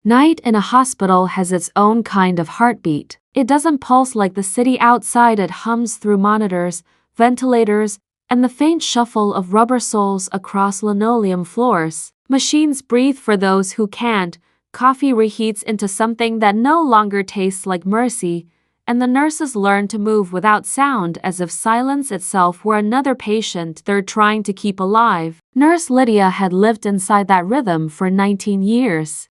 Night in a hospital has its own kind of heartbeat. It doesn't pulse like the city outside, it hums through monitors, ventilators, and the faint shuffle of rubber soles across linoleum floors. Machines breathe for those who can't, coffee reheats into something that no longer tastes like mercy, and the nurses learn to move without sound as if silence itself were another patient they're trying to keep alive. Nurse Lidia had lived inside that rhythm for 19 years.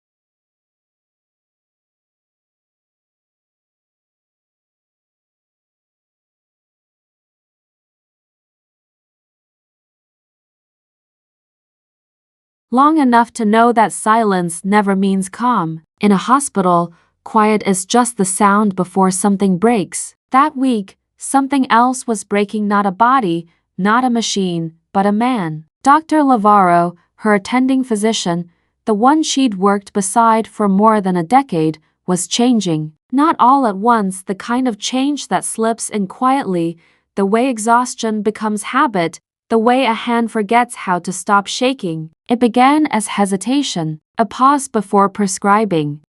Long enough to know that silence never means calm. In a hospital, quiet is just the sound before something breaks. That week, something else was breaking, not a body, not a machine, but a man. Dr. Álvaro, her attending physician, the one she'd worked beside for more than a decade, was changing. Not all at once, the kind of change that slips in quietly, the way exhaustion becomes habit, the way a hand forgets how to stop shaking. It began as hesitation, a pause before prescribing.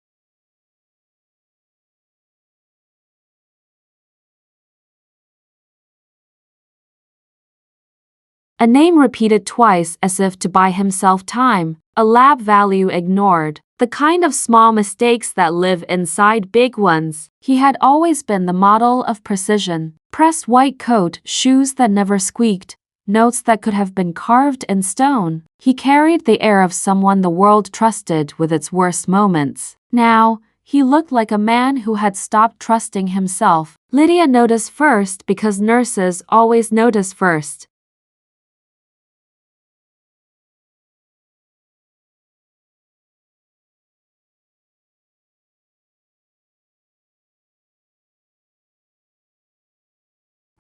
A name repeated twice as if to buy himself time, a lab value ignored, the kind of small mistakes that live inside big ones. He had always been the model of precision. Pressed white coat, shoes that never squeaked, notes that could have been carved in stone. He carried the air of someone the world trusted with its worst moments. Now, he looked like a man who had stopped trusting himself. Lidia noticed first because nurses always notice first.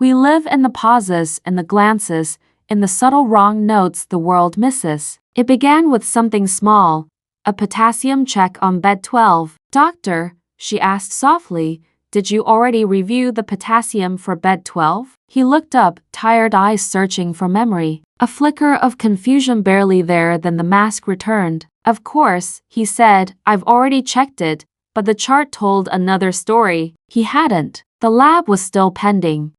We live in the pauses, in the glances, in the subtle wrong notes the world misses. It began with something small, a potassium check on bed 12. "Doctor," she asked softly, "did you already review the potassium for bed 12? He looked up, tired eyes searching for memory. A flicker of confusion barely there, then the mask returned. "Of course," he said, "I've already checked it," but the chart told another story. He hadn't. The lab was still pending.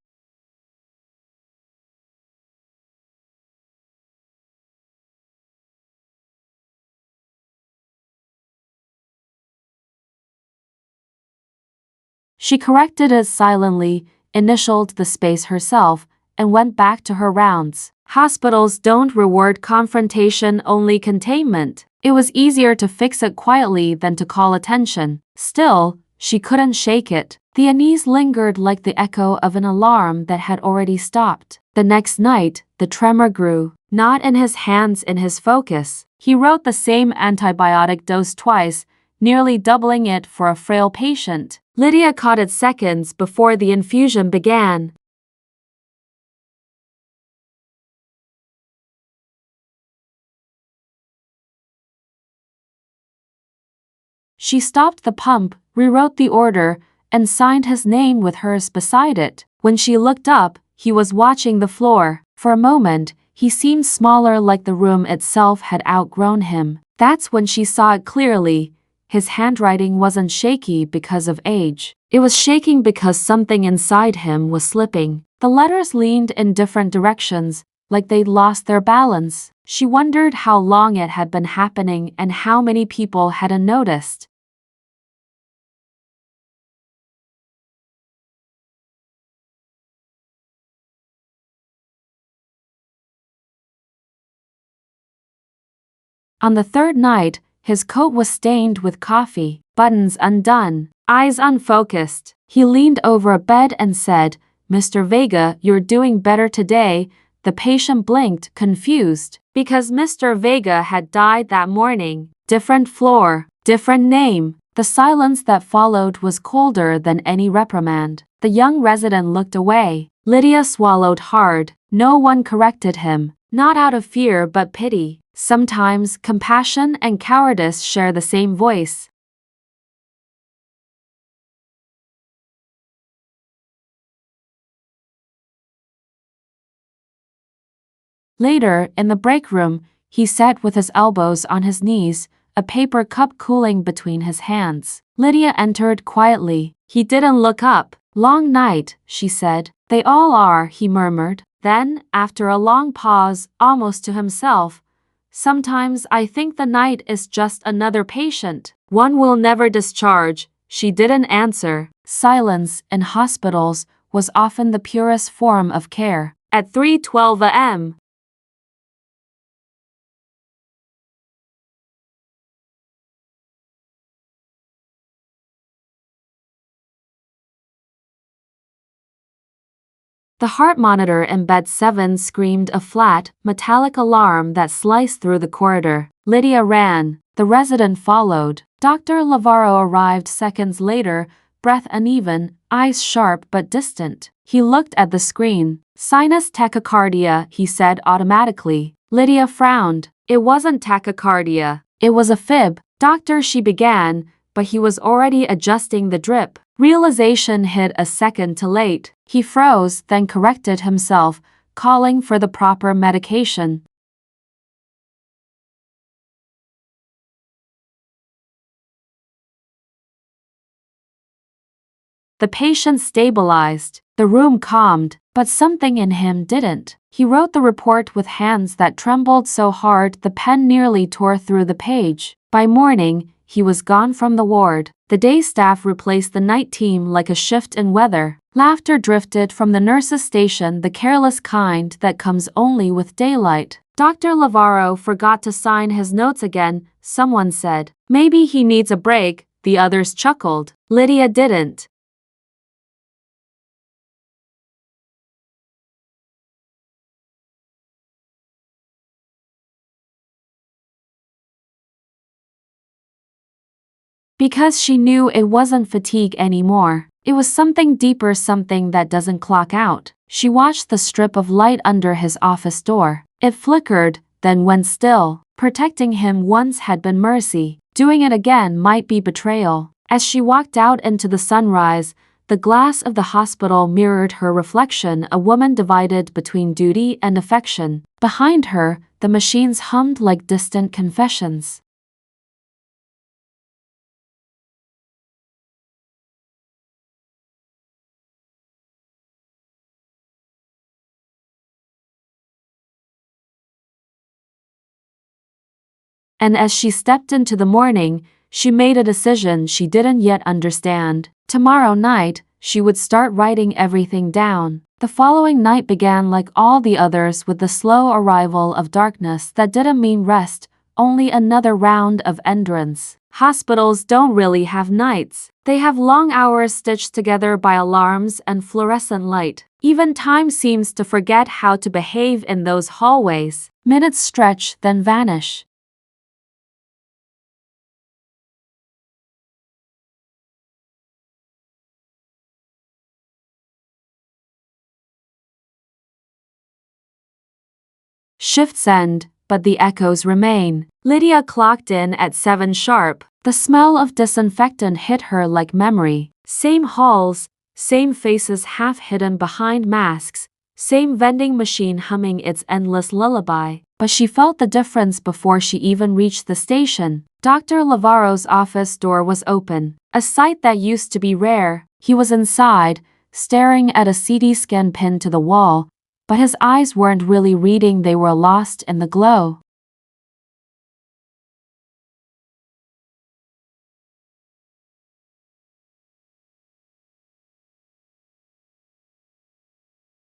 She corrected it silently, initialed the space herself, and went back to her rounds. Hospitals don't reward confrontation, only containment. It was easier to fix it quietly than to call attention. Still, she couldn't shake it. The unease lingered like the echo of an alarm that had already stopped. The next night, the tremor grew. Not in his hands, in his focus. He wrote the same antibiotic dose twice, nearly doubling it for a frail patient. Lidia caught it seconds before the infusion began. She stopped the pump, rewrote the order, and signed his name with hers beside it. When she looked up, he was watching the floor. For a moment, he seemed smaller, like the room itself had outgrown him. That's when she saw it clearly. His handwriting wasn't shaky because of age. It was shaking because something inside him was slipping. The letters leaned in different directions, like they'd lost their balance. She wondered how long it had been happening and how many people hadn't noticed. On the third night, his coat was stained with coffee, buttons undone, eyes unfocused. He leaned over a bed and said, "Mr. Vega, you're doing better today." The patient blinked, confused, because Mr. Vega had died that morning. Different floor, different name. The silence that followed was colder than any reprimand. The young resident looked away. Lidia swallowed hard. No one corrected him, not out of fear but pity. Sometimes compassion and cowardice share the same voice. Later, in the break room, he sat with his elbows on his knees, a paper cup cooling between his hands. Lydia entered quietly. He didn't look up. "Long night," she said. "They all are," he murmured. Then, after a long pause, almost to himself, "Sometimes I think the night is just another patient. One will never discharge." She didn't answer. Silence in hospitals was often the purest form of care. At 3:12 a.m., the heart monitor in bed 7 screamed a flat, metallic alarm that sliced through the corridor. Lydia ran. The resident followed. Dr. Álvaro arrived seconds later, breath uneven, eyes sharp but distant. He looked at the screen. "Sinus tachycardia," he said automatically. Lydia frowned. It wasn't tachycardia. It was a fib. "Doctor," she began, but he was already adjusting the drip. Realization hit a second too late. He froze, then corrected himself, calling for the proper medication. The patient stabilized. The room calmed, but something in him didn't. He wrote the report with hands that trembled so hard the pen nearly tore through the page. By morning, he was gone from the ward. The day staff replaced the night team like a shift in weather. Laughter drifted from the nurse's station, the careless kind that comes only with daylight. Dr. Álvaro forgot to sign his notes again, someone said. "Maybe he needs a break," the others chuckled. Lydia didn't. Because she knew it wasn't fatigue anymore. It was something deeper, something that doesn't clock out. She watched the strip of light under his office door. It flickered, then went still. Protecting him once had been mercy. Doing it again might be betrayal. As she walked out into the sunrise, the glass of the hospital mirrored her reflection, a woman divided between duty and affection. Behind her, the machines hummed like distant confessions. And as she stepped into the morning, she made a decision she didn't yet understand. Tomorrow night, she would start writing everything down. The following night began like all the others with the slow arrival of darkness that didn't mean rest, only another round of endurance. Hospitals don't really have nights. They have long hours stitched together by alarms and fluorescent light. Even time seems to forget how to behave in those hallways. Minutes stretch, then vanish. Shifts end, but the echoes remain. Lydia clocked in at 7 sharp. The smell of disinfectant hit her like memory. Same halls, same faces half hidden behind masks, same vending machine humming its endless lullaby. But she felt the difference before she even reached the station. Dr. Álvaro's office door was open, a sight that used to be rare. He was inside, staring at a CT scan pinned to the wall, but his eyes weren't really reading, they were lost in the glow.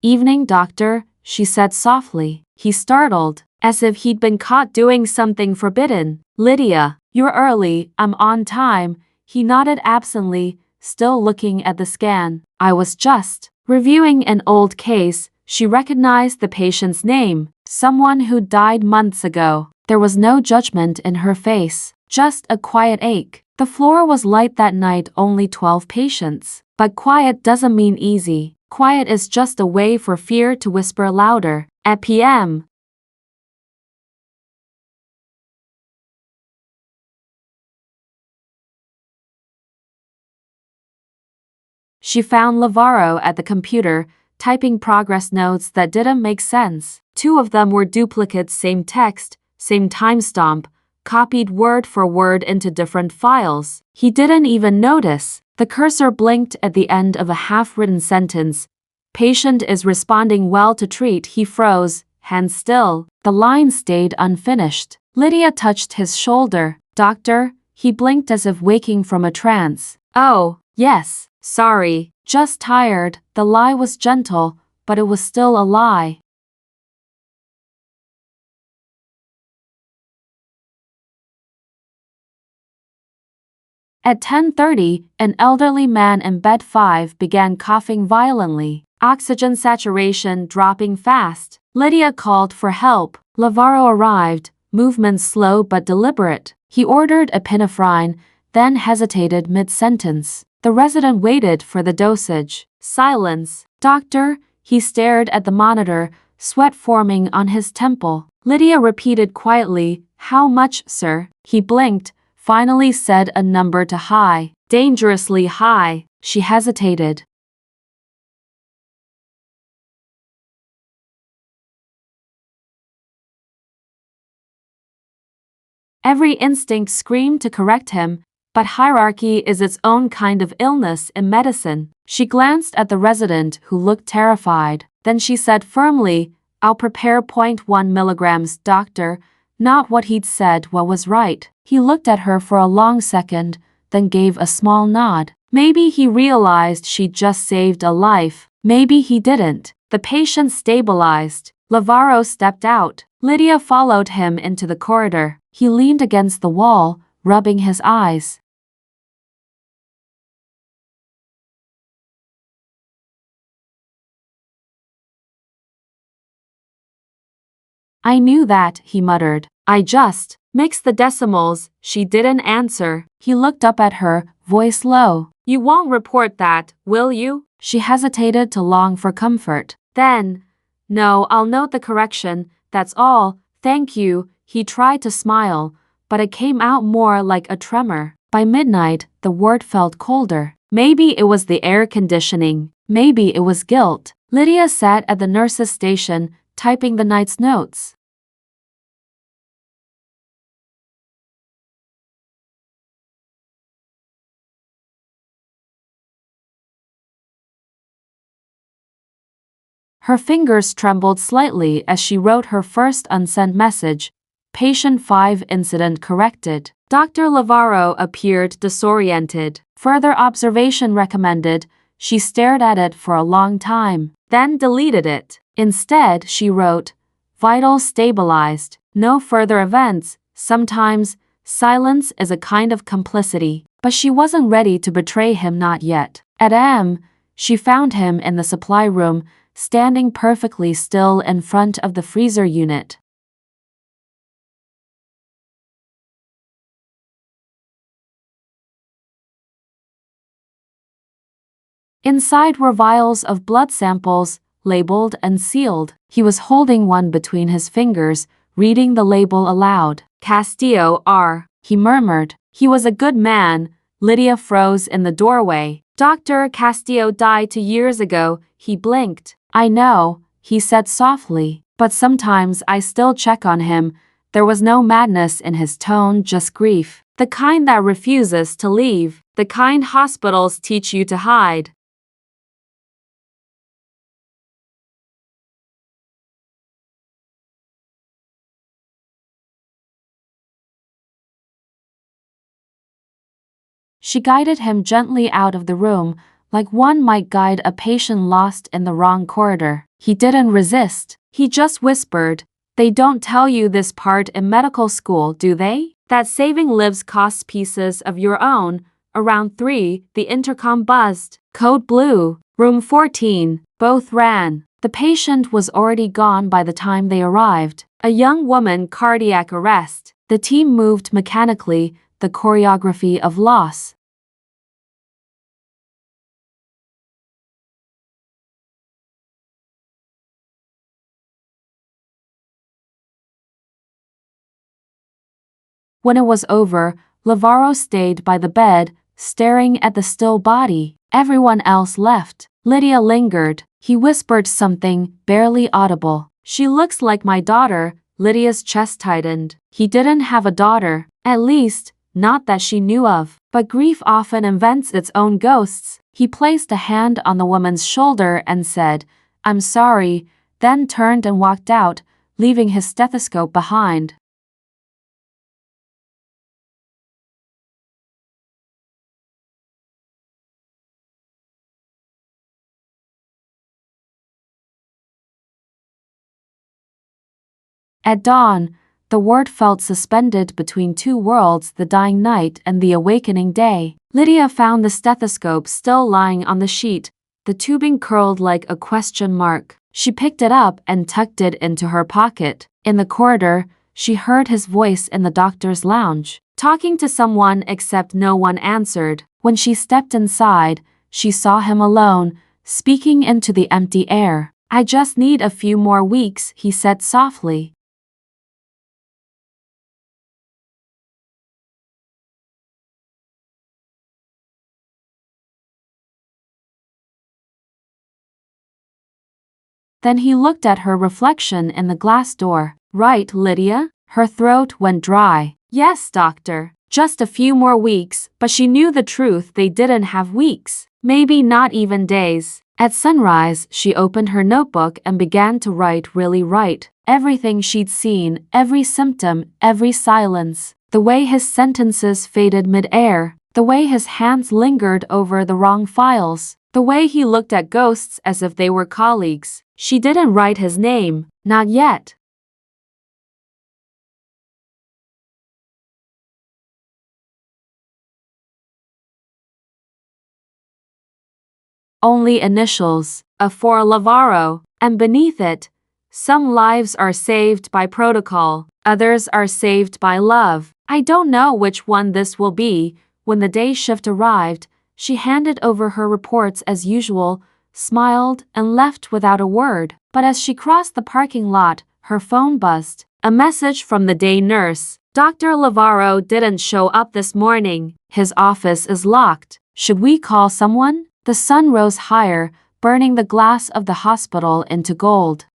"Evening, doctor," she said softly. He startled, as if he'd been caught doing something forbidden. "Lydia, you're early, I'm on time." He nodded absently, still looking at the scan. "I was just reviewing an old case." She recognized the patient's name, someone who died months ago. There was no judgment in her face, just a quiet ache. The floor was light that night, only 12 patients. But quiet doesn't mean easy. Quiet is just a way for fear to whisper louder. At p.m., she found Álvaro at the computer, typing progress notes that didn't make sense. 2 of them were duplicates, same text, same timestamp, copied word for word into different files. He didn't even notice. The cursor blinked at the end of a half-written sentence. Patient is responding well to treat. He froze, hands still. The line stayed unfinished. Lydia touched his shoulder. Doctor? He blinked as if waking from a trance. Oh, yes, sorry, just tired. The lie was gentle, but it was still a lie. At 10:30, an elderly man in bed 5 began coughing violently, oxygen saturation dropping fast. Lydia called for help. Álvaro arrived, movements slow but deliberate. He ordered epinephrine, then hesitated mid-sentence. The resident waited for the dosage. Silence. Doctor? He stared at the monitor, sweat forming on his temple. Lydia repeated quietly, "How much, sir?" He blinked, finally said a number to high. Dangerously high. She hesitated. Every instinct screamed to correct him, but hierarchy is its own kind of illness in medicine. She glanced at the resident who looked terrified. Then she said firmly, "I'll prepare 0.1 milligrams, doctor." Not what he'd said what was right. He looked at her for a long second, then gave a small nod. Maybe he realized she'd just saved a life. Maybe he didn't. The patient stabilized. Álvaro stepped out. Lydia followed him into the corridor. He leaned against the wall, rubbing his eyes. "I knew that," he muttered. "I just mixed the decimals." She didn't answer. He looked up at her, voice low. "You won't report that, will you?" She hesitated to long for comfort. Then, "No, I'll note the correction, that's all, thank you." He tried to smile, but it came out more like a tremor. By midnight, the ward felt colder. Maybe it was the air conditioning. Maybe it was guilt. Lydia sat at the nurse's station, typing the night's notes. Her fingers trembled slightly as she wrote her first unsent message. Patient 5 incident corrected. Dr. Álvaro appeared disoriented. Further observation recommended. She stared at it for a long time, then deleted it. Instead, she wrote, "Vitals stabilized. No further events." Sometimes, silence is a kind of complicity. But she wasn't ready to betray him, not yet. At M, she found him in the supply room, standing perfectly still in front of the freezer unit. Inside were vials of blood samples, labeled and sealed. He was holding one between his fingers, reading the label aloud. "Castillo R." he murmured. "He was a good man." Lydia froze in the doorway. "Dr. Castillo died 2 years ago." He blinked. "I know," he said softly, "but sometimes I still check on him." There was no madness in his tone, just grief. The kind that refuses to leave. The kind hospitals teach you to hide. She guided him gently out of the room, like one might guide a patient lost in the wrong corridor. He didn't resist. He just whispered, "They don't tell you this part in medical school, do they? That saving lives costs pieces of your own." Around 3, the intercom buzzed. "Code blue, room 14." Both ran. The patient was already gone by the time they arrived. A young woman, cardiac arrest. The team moved mechanically, the choreography of loss. When it was over, Álvaro stayed by the bed, staring at the still body. Everyone else left. Lydia lingered. He whispered something, barely audible. "She looks like my daughter." Lydia's chest tightened. He didn't have a daughter, at least, not that she knew of. But grief often invents its own ghosts. He placed a hand on the woman's shoulder and said, "I'm sorry," then turned and walked out, leaving his stethoscope behind. At dawn, the ward felt suspended between two worlds, the dying night and the awakening day. Lydia found the stethoscope still lying on the sheet, the tubing curled like a question mark. She picked it up and tucked it into her pocket. In the corridor, she heard his voice in the doctor's lounge, talking to someone, except no one answered. When she stepped inside, she saw him alone, speaking into the empty air. "I just need a few more weeks," he said softly. Then he looked at her reflection in the glass door. "Right, Lydia?" Her throat went dry. "Yes, doctor. Just a few more weeks," but she knew the truth, they didn't have weeks. Maybe not even days. At sunrise, she opened her notebook and began to really write. Everything she'd seen, every symptom, every silence. The way his sentences faded mid-air. The way his hands lingered over the wrong files. The way he looked at ghosts as if they were colleagues. She didn't write his name, not yet. Only initials, a for Álvaro, and beneath it, "Some lives are saved by protocol, others are saved by love." I don't know which one this will be. When the day shift arrived, she handed over her reports as usual, smiled, and left without a word. But as she crossed the parking lot, her phone buzzed. A message from the day nurse. "Dr. Álvaro didn't show up this morning. His office is locked. Should we call someone?" The sun rose higher, burning the glass of the hospital into gold.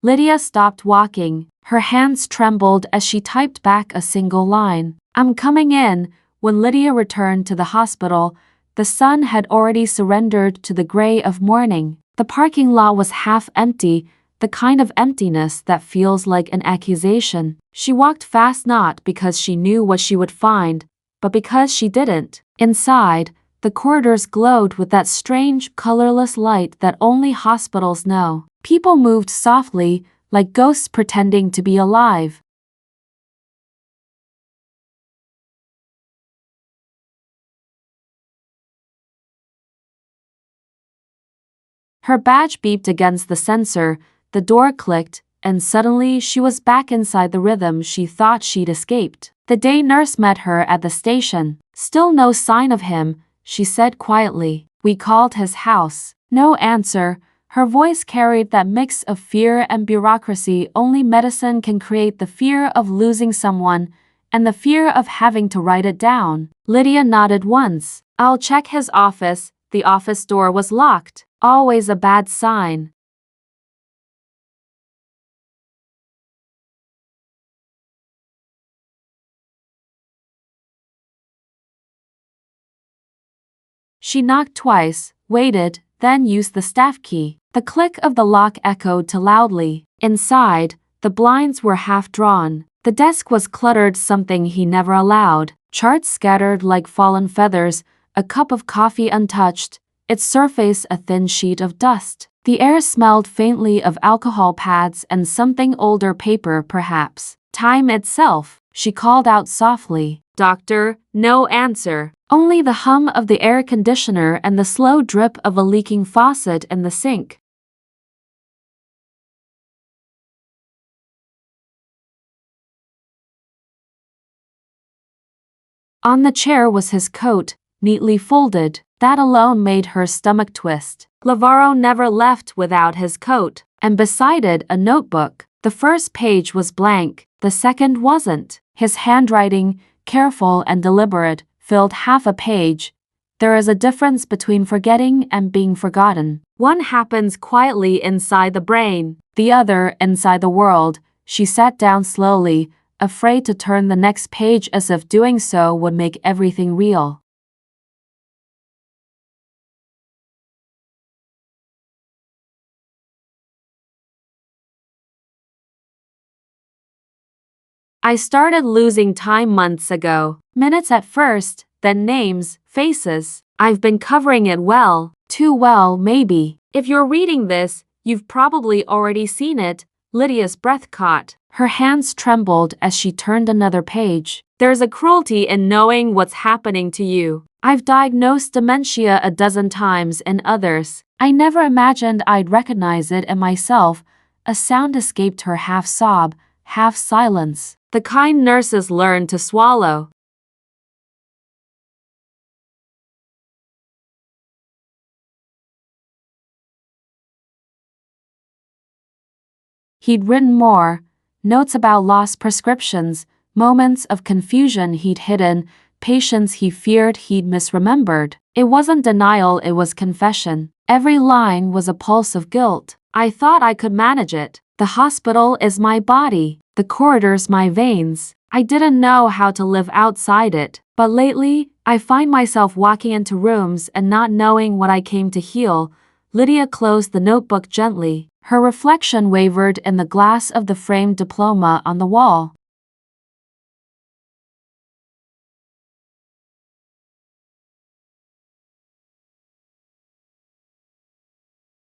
Lydia stopped walking. Her hands trembled as she typed back a single line. "I'm coming in." When Lydia returned to the hospital, the sun had already surrendered to the gray of morning. The parking lot was half empty, the kind of emptiness that feels like an accusation. She walked fast, not because she knew what she would find, but because she didn't. Inside, the corridors glowed with that strange, colorless light that only hospitals know. People moved softly, like ghosts pretending to be alive. Her badge beeped against the sensor, the door clicked, and suddenly she was back inside the rhythm she thought she'd escaped. The day nurse met her at the station. "Still no sign of him," she said quietly. "We called his house." No answer. Her voice carried that mix of fear and bureaucracy only medicine can create, the fear of losing someone, and the fear of having to write it down. Lydia nodded once. "I'll check his office." The office door was locked. Always a bad sign. She knocked twice, waited, then used the staff key. The click of the lock echoed too loudly. Inside, the blinds were half drawn. The desk was cluttered, something he never allowed. Charts scattered like fallen feathers, a cup of coffee untouched, its surface a thin sheet of dust. The air smelled faintly of alcohol pads and something older, paper perhaps. Time itself. She called out softly. "Doctor," no answer. Only the hum of the air conditioner and the slow drip of a leaking faucet in the sink. On the chair was his coat, neatly folded. That alone made her stomach twist. Álvaro never left without his coat. And beside it, a notebook. The first page was blank, the second wasn't. His handwriting, careful and deliberate, filled half a page. There is a difference between forgetting and being forgotten. One happens quietly inside the brain, the other inside the world. She sat down slowly, afraid to turn the next page as if doing so would make everything real. I started losing time months ago. Minutes at first, then names, faces. I've been covering it well, too well maybe. If you're reading this, you've probably already seen it. Lydia's breath caught. Her hands trembled as she turned another page. There's a cruelty in knowing what's happening to you. I've diagnosed dementia a dozen times in others. I never imagined I'd recognize it in myself. A sound escaped her, half sob, half silence. The kind nurses learn to swallow. He'd written more, notes about lost prescriptions, moments of confusion he'd hidden, patients he feared he'd misremembered. It wasn't denial, it was confession. Every line was a pulse of guilt. I thought I could manage it. The hospital is my body, the corridors my veins. I didn't know how to live outside it. But lately, I find myself walking into rooms and not knowing what I came to heal. Lydia closed the notebook gently. Her reflection wavered in the glass of the framed diploma on the wall.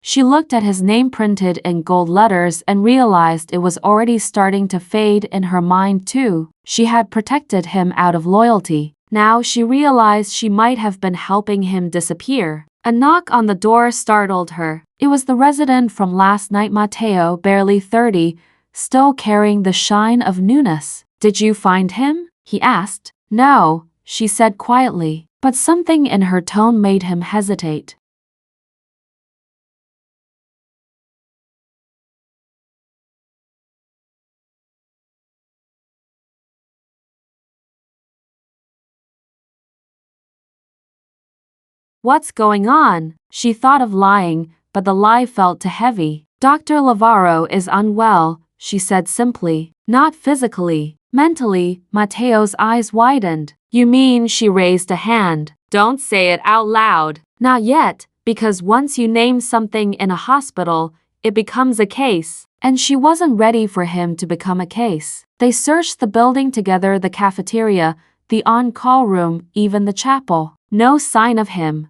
She looked at his name printed in gold letters and realized it was already starting to fade in her mind too. She had protected him out of loyalty. Now she realized she might have been helping him disappear. A knock on the door startled her. It was the resident from last night, Mateo, barely 30, still carrying the shine of newness. Did you find him? He asked. No, she said quietly, but something in her tone made him hesitate. What's going on? She thought of lying, but the lie felt too heavy. Dr. Álvaro is unwell, she said simply. Not physically, mentally. Mateo's eyes widened. You mean? She raised a hand. Don't say it out loud. Not yet, because once you name something in a hospital, it becomes a case. And she wasn't ready for him to become a case. They searched the building together, the cafeteria, the on-call room, even the chapel. No sign of him.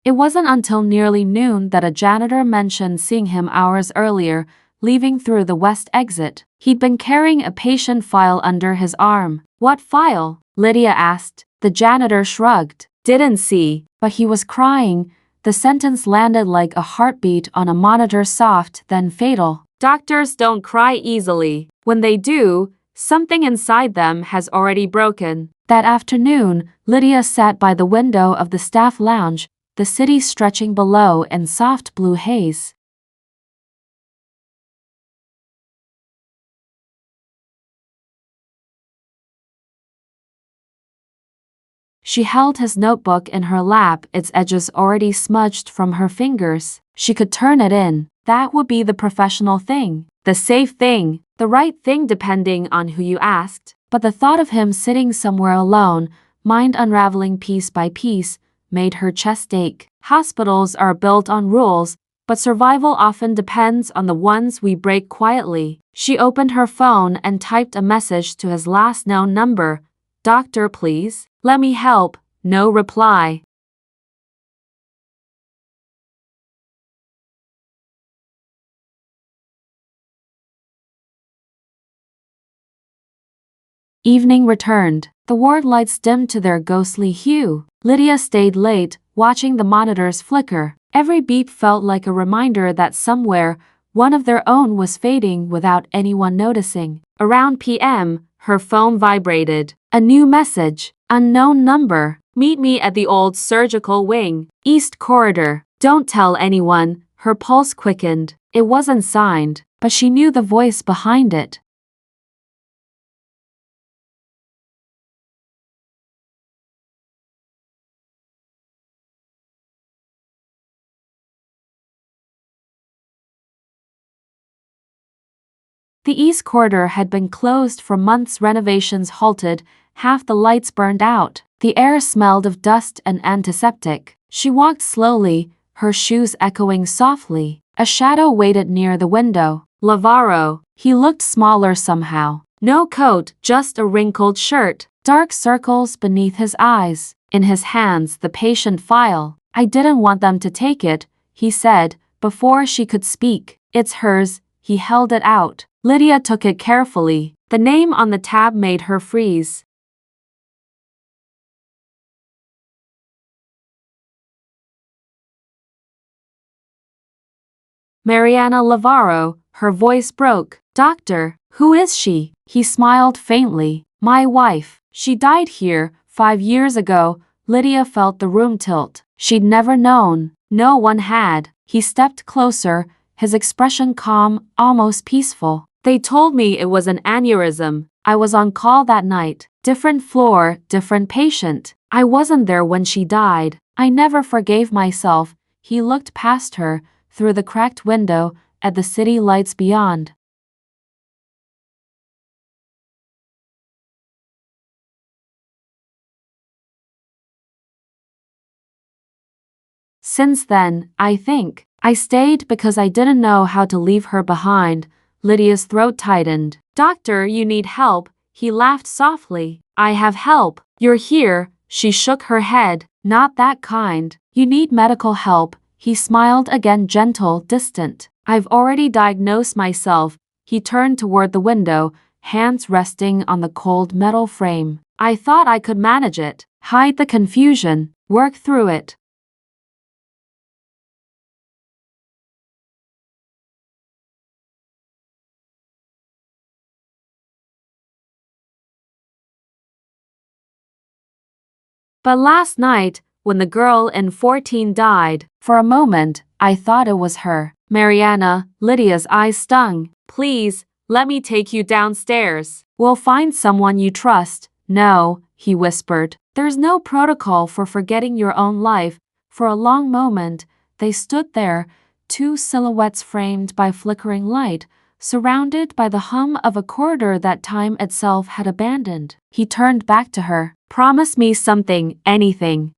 It wasn't until nearly noon that a janitor mentioned seeing him hours earlier, leaving through the west exit. He'd been carrying a patient file under his arm. What file? Lydia asked. The janitor shrugged. Didn't see, but he was crying. The sentence landed like a heartbeat on a monitor, soft, then fatal. Doctors don't cry easily. When they do, something inside them has already broken. That afternoon, Lydia sat by the window of the staff lounge, the city stretching below in soft blue haze. She held his notebook in her lap, its edges already smudged from her fingers. She could turn it in. That would be the professional thing, the safe thing, the right thing depending on who you asked. But the thought of him sitting somewhere alone, mind unraveling piece by piece, made her chest ache. Hospitals are built on rules, but survival often depends on the ones we break quietly. She opened her phone and typed a message to his last known number. Doctor, please, let me help. No reply. Evening returned. The ward lights dimmed to their ghostly hue. Lydia stayed late, watching the monitors flicker. Every beep felt like a reminder that somewhere, one of their own was fading without anyone noticing. Around p.m., her phone vibrated. A new message. Unknown number. Meet me at the old surgical wing, East Corridor. Don't tell anyone. Her pulse quickened. It wasn't signed, but she knew the voice behind it. The East Corridor had been closed for months. Renovations halted, half the lights burned out. The air smelled of dust and antiseptic. She walked slowly, her shoes echoing softly. A shadow waited near the window. Álvaro. He looked smaller somehow. No coat, just a wrinkled shirt. Dark circles beneath his eyes. In his hands, the patient file. I didn't want them to take it, he said, before she could speak. It's hers. He held it out. Lidia took it carefully. The name on the tab made her freeze. Mariana Álvaro, her voice broke. Doctor, who is she? He smiled faintly. My wife. She died here 5 years ago. Lidia felt the room tilt. She'd never known. No one had. He stepped closer, his expression calm, almost peaceful. They told me it was an aneurysm. I was on call that night. Different floor, different patient. I wasn't there when she died. I never forgave myself. He looked past her, through the cracked window, at the city lights beyond. Since then, I think, I stayed because I didn't know how to leave her behind. Lidia's throat tightened. Doctor, you need help. He laughed softly. I have help. You're here. She shook her head. Not that kind. You need medical help. He smiled again, gentle, distant. I've already diagnosed myself. He turned toward the window, hands resting on the cold metal frame. I thought I could manage it. Hide the confusion. Work through it. But last night, when the girl in 14 died, for a moment, I thought it was her. Mariana, Lidia's eyes stung. Please, let me take you downstairs. We'll find someone you trust. No, he whispered. There's no protocol for forgetting your own life. For a long moment, they stood there, two silhouettes framed by flickering light, surrounded by the hum of a corridor that time itself had abandoned. He turned back to her. Promise me something, anything.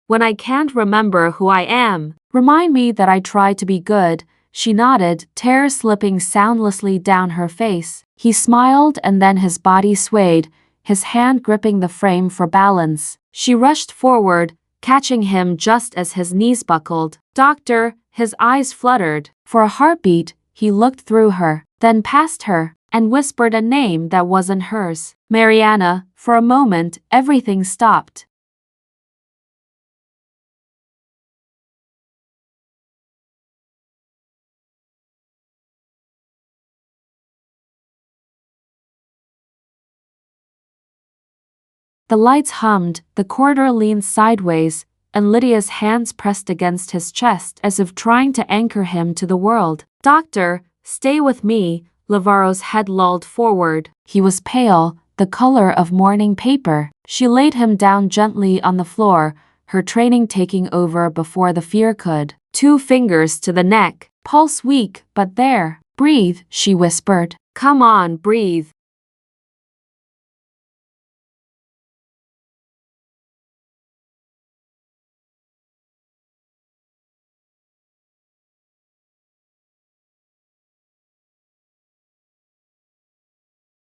When I can't remember who I am, remind me that I try to be good. She nodded, tears slipping soundlessly down her face. He smiled and then his body swayed, his hand gripping the frame for balance. She rushed forward, catching him just as his knees buckled. Doctor, his eyes fluttered. For a heartbeat, he looked through her, then past her, and whispered a name that wasn't hers. Mariana. For a moment, everything stopped. The lights hummed, the corridor leaned sideways, and Lidia's hands pressed against his chest as if trying to anchor him to the world. Doctor, stay with me. Álvaro's head lolled forward. He was pale, the color of morning paper. She laid him down gently on the floor, her training taking over before the fear could. 2 fingers to the neck, pulse weak, but there. Breathe, she whispered. Come on, breathe.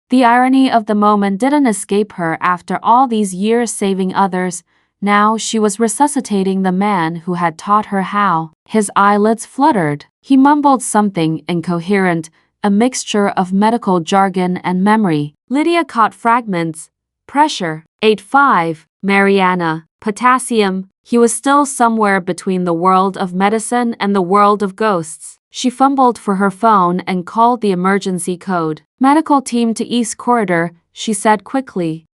The irony of the moment didn't escape her after all these years saving others. Now she was resuscitating the man who had taught her how. His eyelids fluttered. He mumbled something incoherent, a mixture of medical jargon and memory. Lidia caught fragments, Pressure. 8.5. Mariana. Potassium. He was still somewhere between the world of medicine and the world of ghosts. She fumbled for her phone and called the emergency code. Medical team to East Corridor, she said quickly.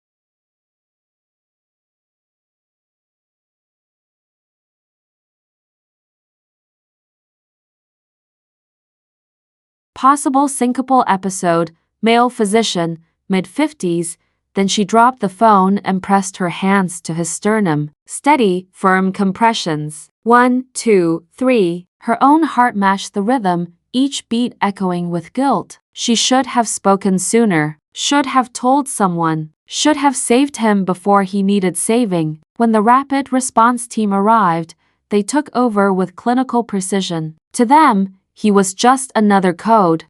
Possible syncopal episode, male physician, mid-50s, then she dropped the phone and pressed her hands to his sternum. Steady, firm compressions. 1, 2, 3. Her own heart matched the rhythm, each beat echoing with guilt. She should have spoken sooner, should have told someone, should have saved him before he needed saving. When the rapid response team arrived, they took over with clinical precision. To them, he was just another code.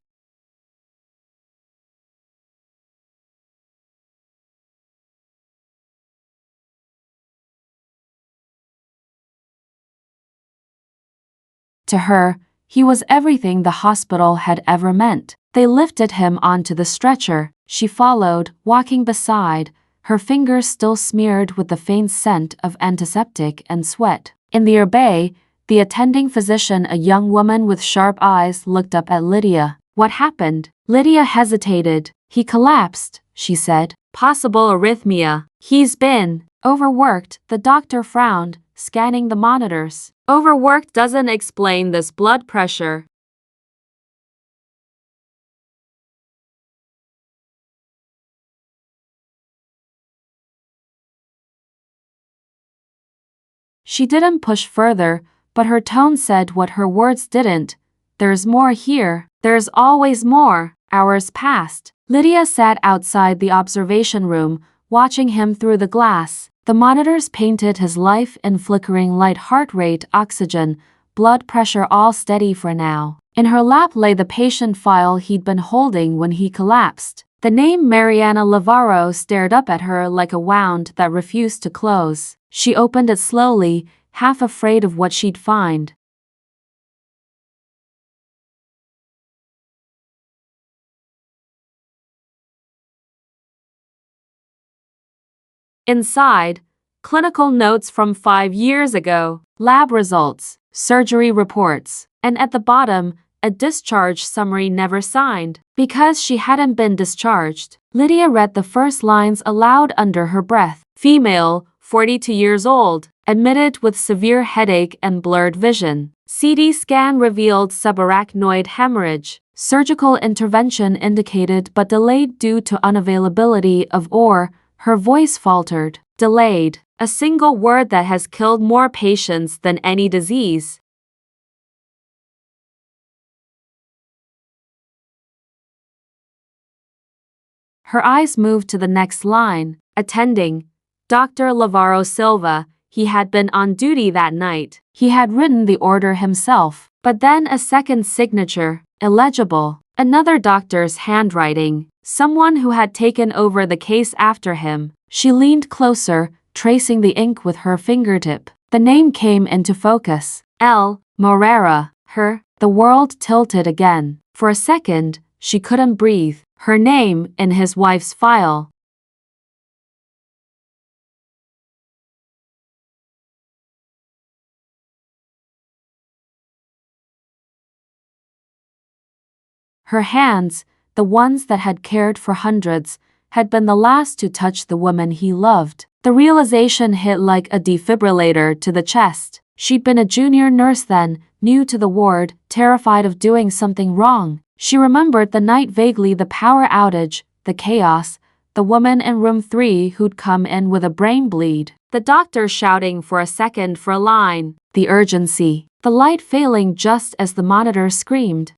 To her, he was everything the hospital had ever meant. They lifted him onto the stretcher. She followed, walking beside, her fingers still smeared with the faint scent of antiseptic and sweat. In the herb, the attending physician, a young woman with sharp eyes, looked up at Lydia. What happened? Lydia hesitated. He collapsed, she said. Possible arrhythmia. He's been overworked. The doctor frowned, scanning the monitors. Overworked doesn't explain this blood pressure. She didn't push further, but her tone said what her words didn't. There's more here. There's always more. Hours passed. Lydia sat outside the observation room, watching him through the glass. The monitors painted his life in flickering light, heart rate, oxygen, blood pressure all steady for now. In her lap lay the patient file he'd been holding when he collapsed. The name Mariana Álvaro stared up at her like a wound that refused to close. She opened it slowly, half afraid of what she'd find. Inside, clinical notes from 5 years ago, lab results, surgery reports, and at the bottom, a discharge summary never signed. Because she hadn't been discharged, Lydia read the first lines aloud under her breath. Female, 42 years old, admitted with severe headache and blurred vision. CT scan revealed subarachnoid hemorrhage. Surgical intervention indicated but delayed due to unavailability of or. Her voice faltered. Delayed. A single word that has killed more patients than any disease. Her eyes moved to the next line. Attending. Dr. Álvaro Silva. He had been on duty that night. He had written the order himself. But then a second signature. Illegible. Another doctor's handwriting. Someone who had taken over the case after him. She leaned closer, tracing the ink with her fingertip. The name came into focus. L. Morera. Her. The world tilted again. For a second, she couldn't breathe. Her name in his wife's file. Her hands, the ones that had cared for hundreds, had been the last to touch the woman he loved. The realization hit like a defibrillator to the chest. She'd been a junior nurse then, new to the ward, terrified of doing something wrong. She remembered the night vaguely, the power outage, the chaos, the woman in room 3 who'd come in with a brain bleed, the doctor shouting for a second for a line, the urgency, the light failing just as the monitor screamed.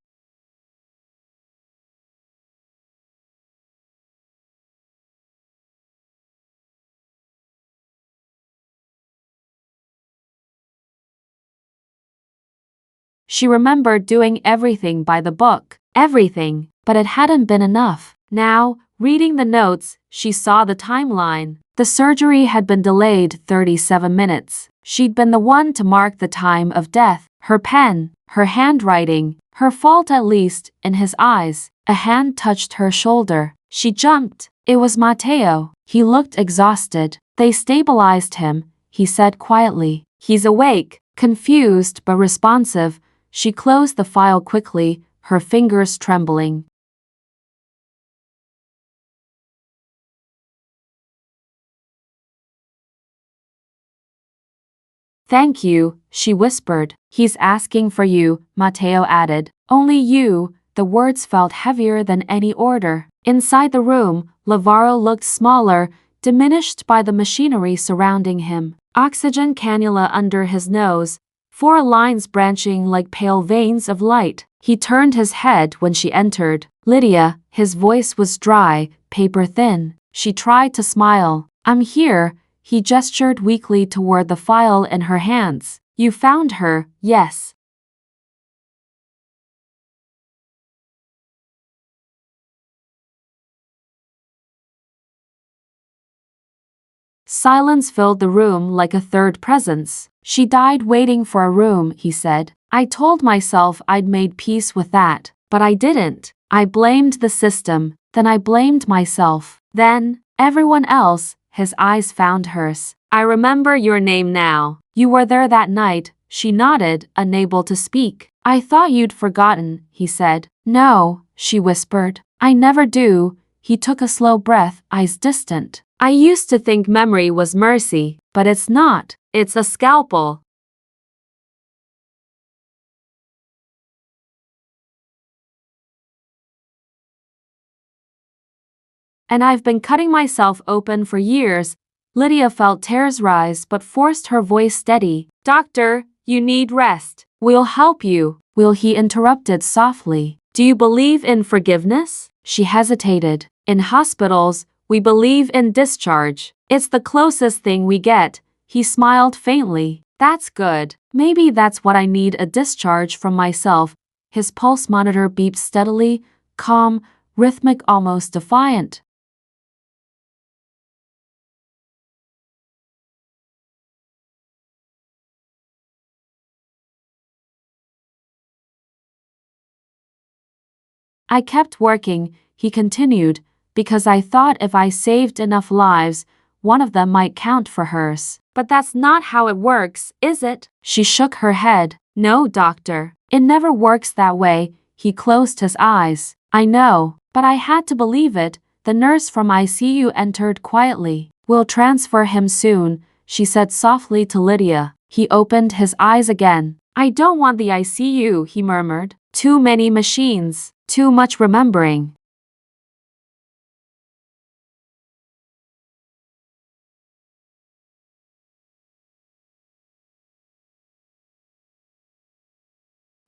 She remembered doing everything by the book, everything, but it hadn't been enough. Now, reading the notes, she saw the timeline. The surgery had been delayed 37 minutes. She'd been the one to mark the time of death. Her pen, her handwriting, her fault at least, in his eyes. A hand touched her shoulder. She jumped. It was Matteo. He looked exhausted. They stabilized him, he said quietly. He's awake. Confused but responsive, she closed the file quickly, her fingers trembling. Thank you, she whispered. He's asking for you, Matteo added. Only you. The words felt heavier than any order. Inside the room, Álvaro looked smaller, diminished by the machinery surrounding him. Oxygen cannula under his nose, 4 lines branching like pale veins of light. He turned his head when she entered. Lydia, his voice was dry, paper thin. She tried to smile. I'm here. He gestured weakly toward the file in her hands. You found her, yes. Silence filled the room like a third presence. She died waiting for a room, he said. I told myself I'd made peace with that, but I didn't. I blamed the system, then I blamed myself. Then, everyone else. His eyes found hers. I remember your name now. You were there that night. She nodded, unable to speak. I thought you'd forgotten, he said. No, she whispered. I never do. He took a slow breath, eyes distant. I used to think memory was mercy, but it's not. It's a scalpel. And I've been cutting myself open for years. Lydia felt tears rise but forced her voice steady. Doctor, you need rest. We'll help you. Will he interrupted softly. Do you believe in forgiveness? She hesitated. In hospitals, we believe in discharge. It's the closest thing we get. He smiled faintly. That's good. Maybe that's what I need, a discharge from myself. His pulse monitor beeped steadily, calm, rhythmic, almost defiant. I kept working, he continued, because I thought if I saved enough lives, one of them might count for hers. But that's not how it works, is it? She shook her head. No, doctor. It never works that way. He closed his eyes. I know, but I had to believe it. The nurse from ICU entered quietly. We'll transfer him soon, she said softly to Lydia. He opened his eyes again. I don't want the ICU, he murmured. Too many machines. Too much remembering.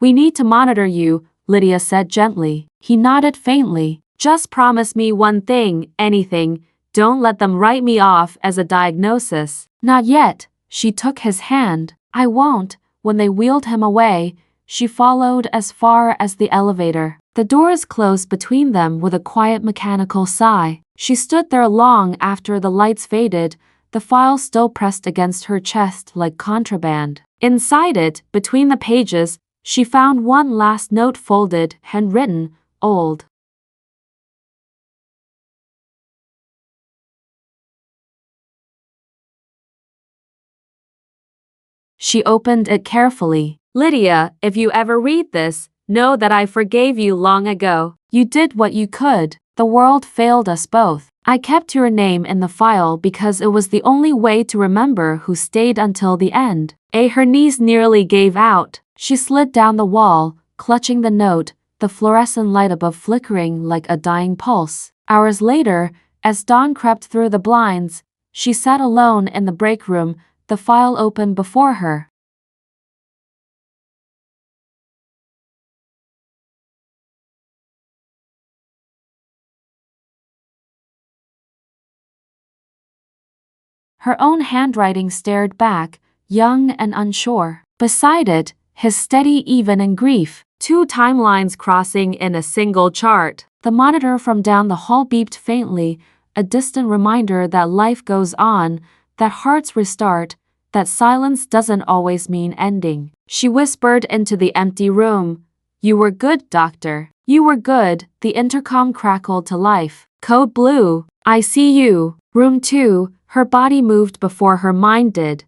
We need to monitor you, Lydia said gently. He nodded faintly. Just promise me one thing, anything. Don't let them write me off as a diagnosis. Not yet. She took his hand. I won't. When they wheeled him away, she followed as far as the elevator. The doors closed between them with a quiet mechanical sigh. She stood there long after the lights faded, the file still pressed against her chest like contraband. Inside it, between the pages, she found one last note folded, handwritten, old. She opened it carefully. Lydia, if you ever read this, know that I forgave you long ago. You did what you could. The world failed us both. I kept your name in the file because it was the only way to remember who stayed until the end. Her knees nearly gave out. She slid down the wall, clutching the note, the fluorescent light above flickering like a dying pulse. Hours later, as dawn crept through the blinds, she sat alone in the break room, the file open before her. Her own handwriting stared back, young and unsure. Beside it, his steady even in grief. 2 timelines crossing in a single chart. The monitor from down the hall beeped faintly, a distant reminder that life goes on, that hearts restart, that silence doesn't always mean ending. She whispered into the empty room. You were good, doctor. You were good. The intercom crackled to life. Code blue. ICU. Room 2. Her body moved before her mind did.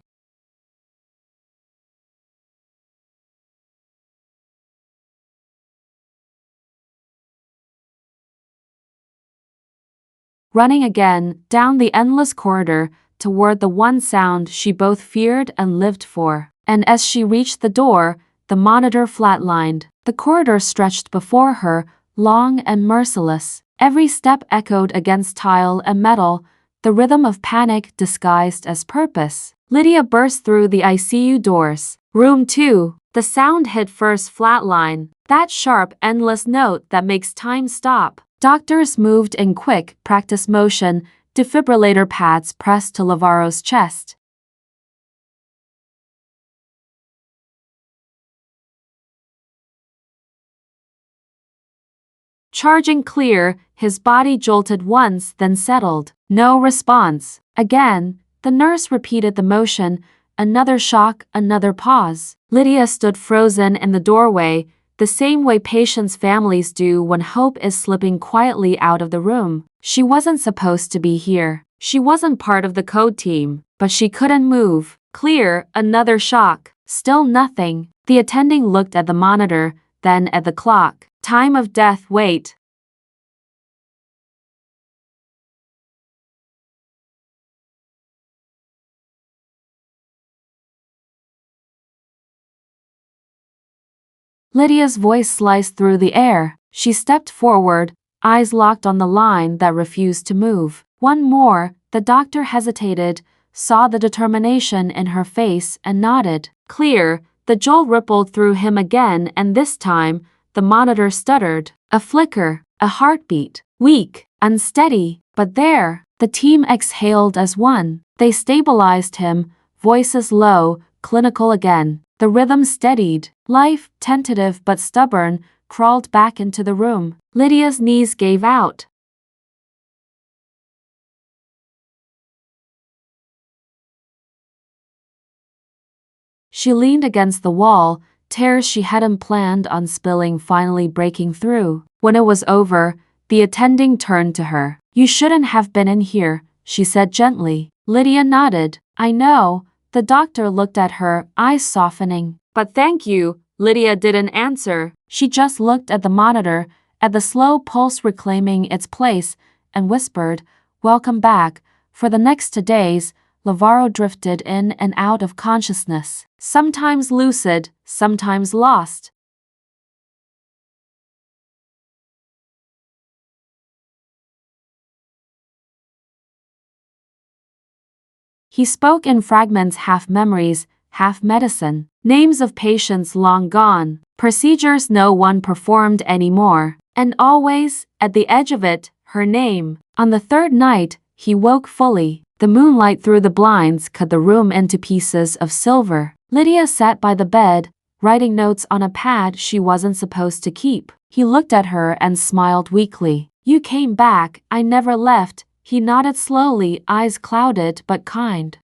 Running again, down the endless corridor, toward the one sound she both feared and lived for. And as she reached the door, the monitor flatlined. The corridor stretched before her, long and merciless. Every step echoed against tile and metal, the rhythm of panic disguised as purpose. Lydia burst through the ICU doors. Room 2. The sound hit first flatline, that sharp, endless note that makes time stop. Doctors moved in quick, practice motion, defibrillator pads pressed to Álvaro's chest. Charging clear, his body jolted once, then settled. No response. Again, the nurse repeated the motion, another shock, another pause. Lydia stood frozen in the doorway, the same way patients' families do when hope is slipping quietly out of the room. She wasn't supposed to be here. She wasn't part of the code team, but she couldn't move. Clear, another shock. Still nothing. The attending looked at the monitor, then at the clock. Time of death, wait. Lydia's voice sliced through the air. She stepped forward, eyes locked on the line that refused to move. One more. The doctor hesitated, saw the determination in her face and nodded. Clear. The jolt rippled through him again, and this time, the monitor stuttered. A flicker, a heartbeat. Weak, unsteady. But there. The team exhaled as one. They stabilized him, voices low, clinical again. The rhythm steadied. Life, tentative but stubborn, crawled back into the room. Lydia's knees gave out. She leaned against the wall, tears she hadn't planned on spilling finally breaking through. When it was over, the attending turned to her. You shouldn't have been in here, she said gently. Lydia nodded. I know. The doctor looked at her, eyes softening. But thank you. Lydia didn't answer. She just looked at the monitor, at the slow pulse reclaiming its place, and whispered, Welcome back. For the next 2 days, Álvaro drifted in and out of consciousness, sometimes lucid, sometimes lost. He spoke in fragments, half memories, half medicine, names of patients long gone, procedures no one performed anymore, and always, at the edge of it, her name. On the 3rd night, he woke fully. The moonlight through the blinds cut the room into pieces of silver. Lydia sat by the bed, writing notes on a pad she wasn't supposed to keep. He looked at her and smiled weakly. You came back, I never left. He nodded slowly, eyes clouded but kind.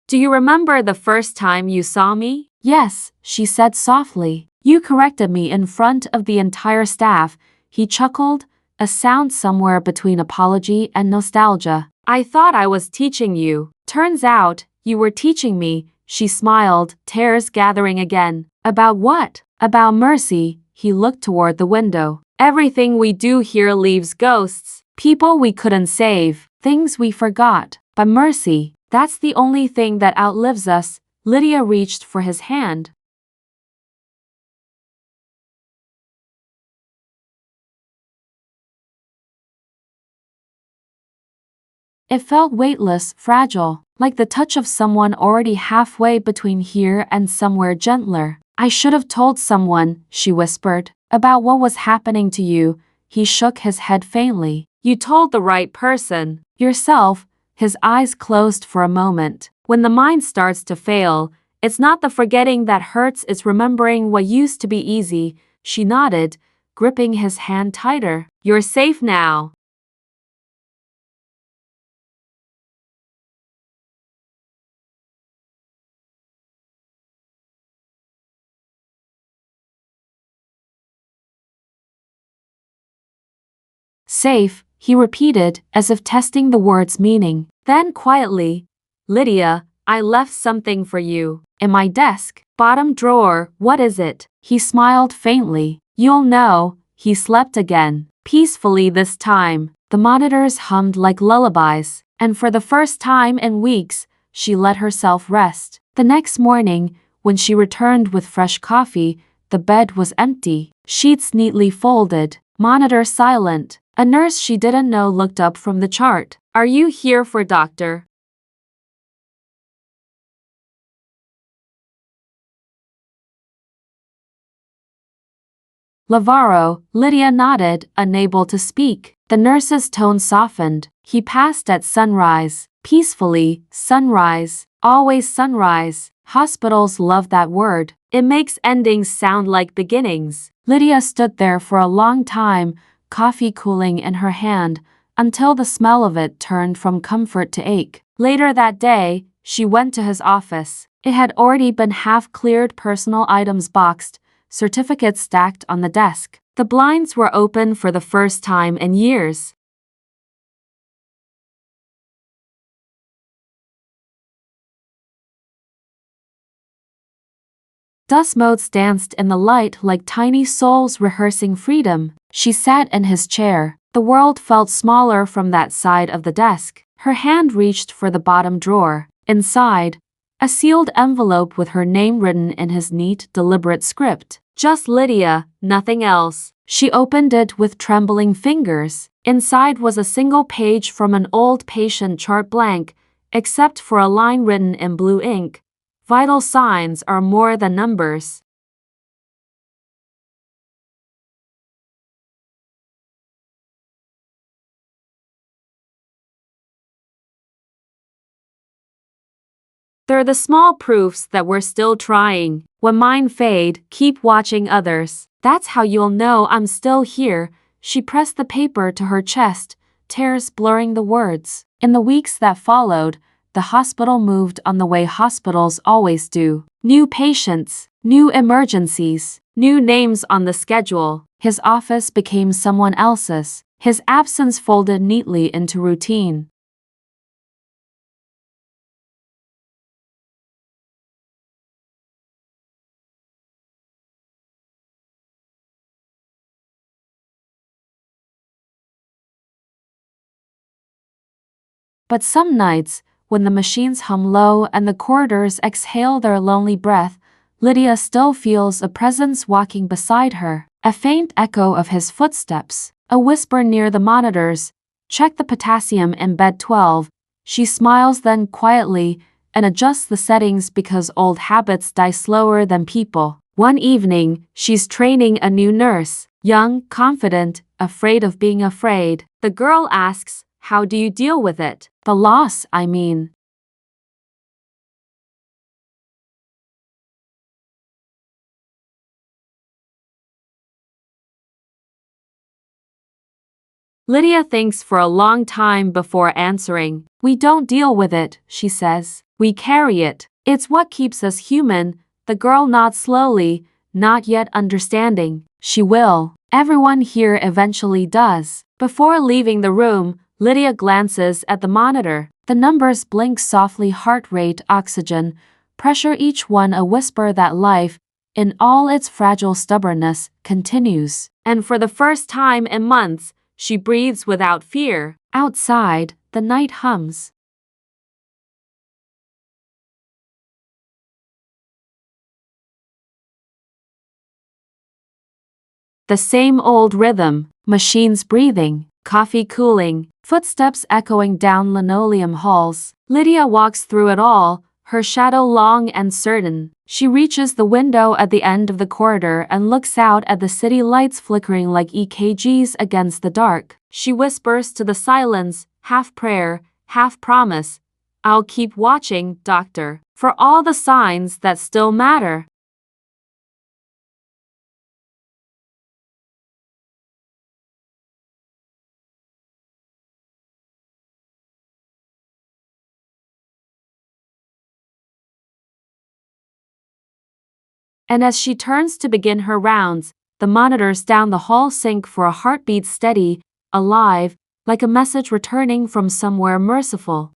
Do you remember the first time you saw me? Yes, she said softly. You corrected me in front of the entire staff. He chuckled, a sound somewhere between apology and nostalgia. I thought I was teaching you. Turns out, you were teaching me. She smiled, tears gathering again. About what? About mercy. He looked toward the window. Everything we do here leaves ghosts. People we couldn't save. Things we forgot. But mercy. That's the only thing that outlives us. Lydia reached for his hand. It felt weightless, fragile, like the touch of someone already halfway between here and somewhere gentler. I should have told someone, she whispered, about what was happening to you. He shook his head faintly. You told the right person. Yourself. His eyes closed for a moment. When the mind starts to fail, it's not the forgetting that hurts, it's remembering what used to be easy. She nodded, gripping his hand tighter. You're safe now. Safe, he repeated, as if testing the word's meaning. Then quietly, Lydia, I left something for you. In my desk. Bottom drawer, what is it? He smiled faintly. You'll know. He slept again. Peacefully this time. The monitors hummed like lullabies, and for the first time in weeks, she let herself rest. The next morning, when she returned with fresh coffee, the bed was empty, sheets neatly folded, monitor silent. A nurse she didn't know looked up from the chart. Are you here for Doctor? Álvaro, Lydia nodded, unable to speak. The nurse's tone softened. He passed at sunrise. Peacefully, sunrise. Always sunrise. Hospitals love that word. It makes endings sound like beginnings. Lydia stood there for a long time, coffee cooling in her hand, until the smell of it turned from comfort to ache. Later that day, she went to his office. It had already been half cleared, personal items boxed, certificates stacked on the desk. The blinds were open for the first time in years. Dust motes danced in the light like tiny souls rehearsing freedom. She sat in his chair. The world felt smaller from that side of the desk. Her hand reached for the bottom drawer. Inside, a sealed envelope with her name written in his neat, deliberate script. Just Lydia, nothing else. She opened it with trembling fingers. Inside was a single page from an old patient chart, blank, except for a line written in blue ink. Vital signs are more than numbers. They're the small proofs that we're still trying. When mine fade, keep watching others. That's how you'll know I'm still here. She pressed the paper to her chest, tears blurring the words. In the weeks that followed, the hospital moved on the way hospitals always do. New patients, new emergencies, new names on the schedule. His office became someone else's. His absence folded neatly into routine. But some nights, when the machines hum low and the corridors exhale their lonely breath, Lydia still feels a presence walking beside her. A faint echo of his footsteps, a whisper near the monitors, check the potassium in bed 12. She smiles then quietly and adjusts the settings because old habits die slower than people. One evening, she's training a new nurse, young, confident, afraid of being afraid. The girl asks, how do you deal with it? The loss, I mean. Lydia thinks for a long time before answering. We don't deal with it, she says. We carry it. It's what keeps us human. The girl nods slowly, not yet understanding. She will. Everyone here eventually does. Before leaving the room, Lydia glances at the monitor. The numbers blink softly, heart rate, oxygen, pressure, each one a whisper that life, in all its fragile stubbornness, continues. And for the first time in months, she breathes without fear. Outside, the night hums. The same old rhythm, machines breathing, coffee cooling, footsteps echoing down linoleum halls. Lydia walks through it all, her shadow long and certain. She reaches the window at the end of the corridor and looks out at the city lights flickering like EKGs against the dark. She whispers to the silence, half prayer, half promise. I'll keep watching, Doctor, for all the signs that still matter. And as she turns to begin her rounds, the monitors down the hall sync for a heartbeat steady, alive, like a message returning from somewhere merciful.